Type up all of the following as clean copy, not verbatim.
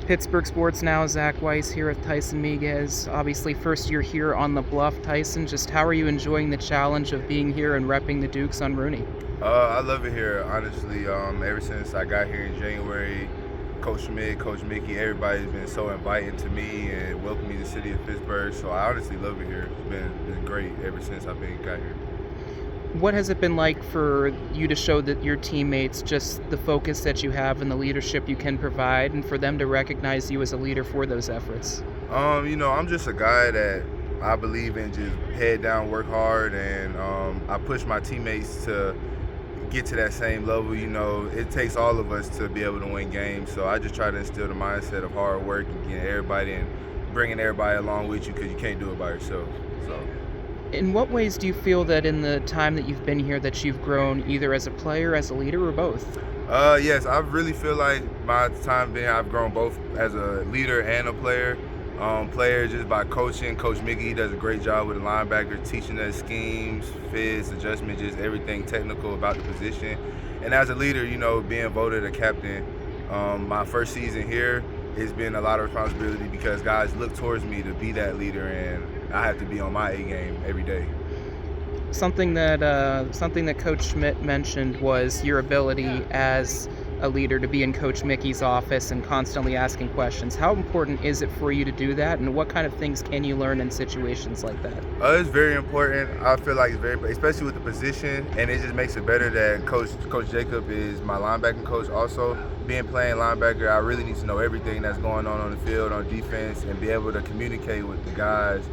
Pittsburgh Sports Now, Zach Weiss here with Tyson Meiguez. Obviously, first year here on the Bluff. Tyson, just how are you enjoying the challenge of being here and repping the Dukes on Rooney? I love it here, honestly. Ever since I got here in January, Coach Schmidt, Coach Mickey, everybody's been so inviting to me and welcoming me to the city of Pittsburgh. So I honestly love it here. It's been great ever since got here. What has it been like for you to show that your teammates just the focus that you have and the leadership you can provide, and for them to recognize you as a leader for those efforts? I'm just a guy that I believe in just head down, work hard, and I push my teammates to get to that same level. It takes all of us to be able to win games. So I just try to instill the mindset of hard work and getting everybody and bringing everybody along with you, because you can't do it by yourself. So. In what ways do you feel that in the time that you've been here that you've grown either as a player, as a leader, or both? Yes, I really feel like my time being, I've grown both as a leader and a player. Player just by coaching. Coach Mickey does a great job with the linebacker, teaching us schemes, fits, adjustments, just everything technical about the position. And as a leader, being voted a captain, my first season here, it's been a lot of responsibility because guys look towards me to be that leader, and I have to be on my A game every day. Something that Coach Schmidt mentioned was your ability as a leader to be in Coach Mickey's office and constantly asking questions. How important is it for you to do that, and what kind of things can you learn in situations like that? It's very important. I feel like it's very, especially with the position, and it just makes it better that Coach Jacob is my linebacking coach also. Being playing linebacker, I really need to know everything that's going on the field, on defense, and be able to communicate with the guys.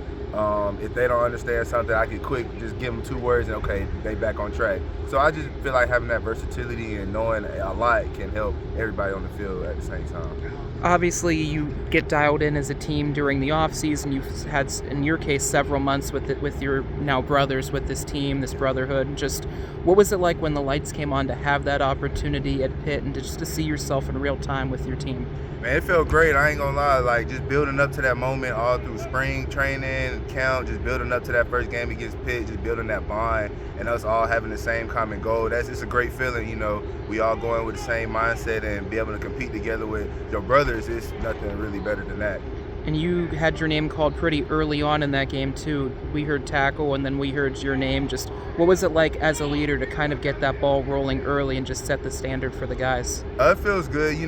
If they don't understand something, I can just give them 2 words and okay, they back on track. So I just feel like having that versatility and knowing a lot can help everybody on the field at the same time. Obviously, you get dialed in as a team during the off season. You've had, in your case, several months with your now brothers with this team, this brotherhood. Just what was it like when the lights came on to have that opportunity at Pitt and just to see yourself in real time with your team? Man, it felt great. I ain't gonna lie. Like, just building up to that moment all through spring training, camp, just building up to that first game against Pitt, just building that bond, and us all having the same common goal. That's just a great feeling. We all going with the same mindset and be able to compete together with your brothers. It's nothing really better than that. And you had your name called pretty early on in that game too. We heard tackle, and then we heard your name. Just what was it like as a leader to kind of get that ball rolling early and just set the standard for the guys? It feels good,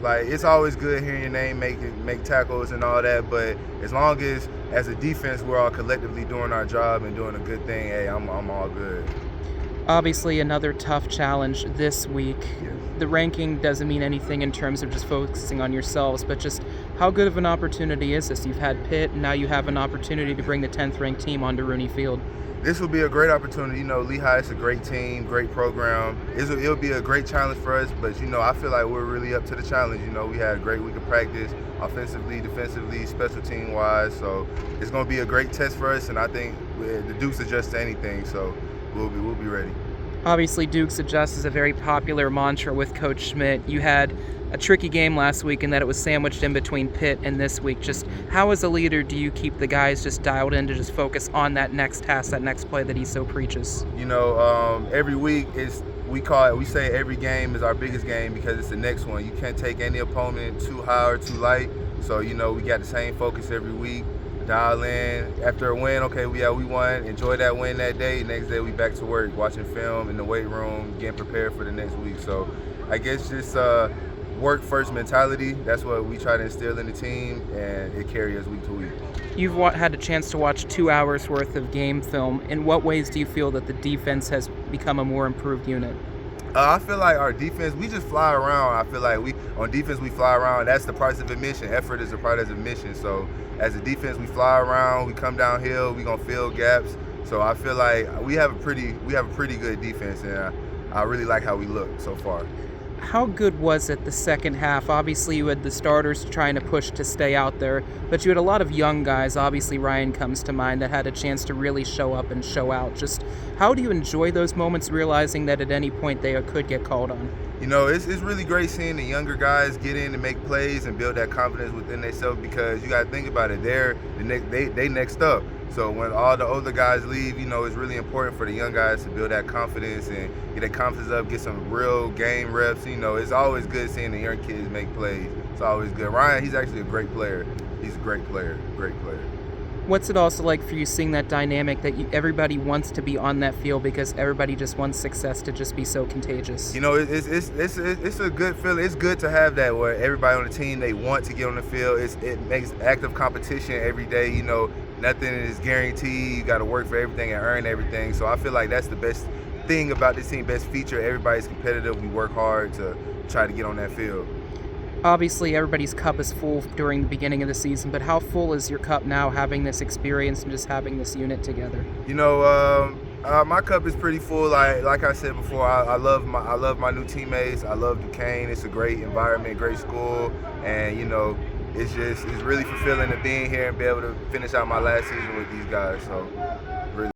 like it's always good hearing your name make tackles and all that. But as long as a defense, we're all collectively doing our job and doing a good thing, hey, I'm all good. Obviously, another tough challenge this week. Yes. The ranking doesn't mean anything in terms of just focusing on yourselves, but just how good of an opportunity is this? You've had Pitt, and now you have an opportunity to bring the 10th ranked team onto Rooney Field. This will be a great opportunity. Lehigh is a great team, great program. It'll be a great challenge for us, but I feel like we're really up to the challenge. We had a great week of practice, offensively, defensively, special team wise. So it's going to be a great test for us, and I think the Dukes adjust to anything. So we'll be ready. Obviously, Dukes adjust is a very popular mantra with Coach Schmidt. You had a tricky game last week in that it was sandwiched in between Pitt and this week. Just how, as a leader, do you keep the guys just dialed in to just focus on that next task, that next play that he so preaches? Every week we say every game is our biggest game because it's the next one. You can't take any opponent too high or too light. So, we got the same focus every week. Dial in after a win. Okay, we won. Enjoy that win that day. Next day we back to work, watching film in the weight room, getting prepared for the next week. So I guess just work first mentality. That's what we try to instill in the team, and it carries us week to week. You've had a chance to watch 2 hours worth of game film. In what ways do you feel that the defense has become a more improved unit? I feel like our defense, we just fly around. I feel like on defense we fly around. That's the price of admission. Effort is the price of admission. So as a defense, we fly around. We come downhill. We gonna fill gaps. So I feel like we have a pretty good defense, and I really like how we look so far. How good was it the second half? Obviously, you had the starters trying to push to stay out there, but you had a lot of young guys. Obviously, Ryan comes to mind that had a chance to really show up and show out. Just how do you enjoy those moments, realizing that at any point they could get called on? It's really great seeing the younger guys get in and make plays and build that confidence within themselves, because you got to think about it. They next up. So when all the older guys leave, it's really important for the young guys to build that confidence and get that confidence up, get some real game reps. It's always good seeing the young kids make plays. it's always good. Ryan, he's actually a great player. He's a great player, great player. What's it also like for you seeing that dynamic that everybody wants to be on that field because everybody just wants success to just be so contagious? You know, it's a good feeling. It's good to have that where everybody on the team, they want to get on the field. It makes active competition every day. You know, nothing is guaranteed. You got to work for everything and earn everything. So I feel like that's the best thing about this team, best feature. Everybody's competitive. We work hard to try to get on that field. Obviously, everybody's cup is full during the beginning of the season, but how full is your cup now, having this experience and just having this unit together? You know, my cup is pretty full. Like I said before, I love my new teammates. I love Duquesne. It's a great environment, great school, and you know, it's really fulfilling to be in here and be able to finish out my last season with these guys. So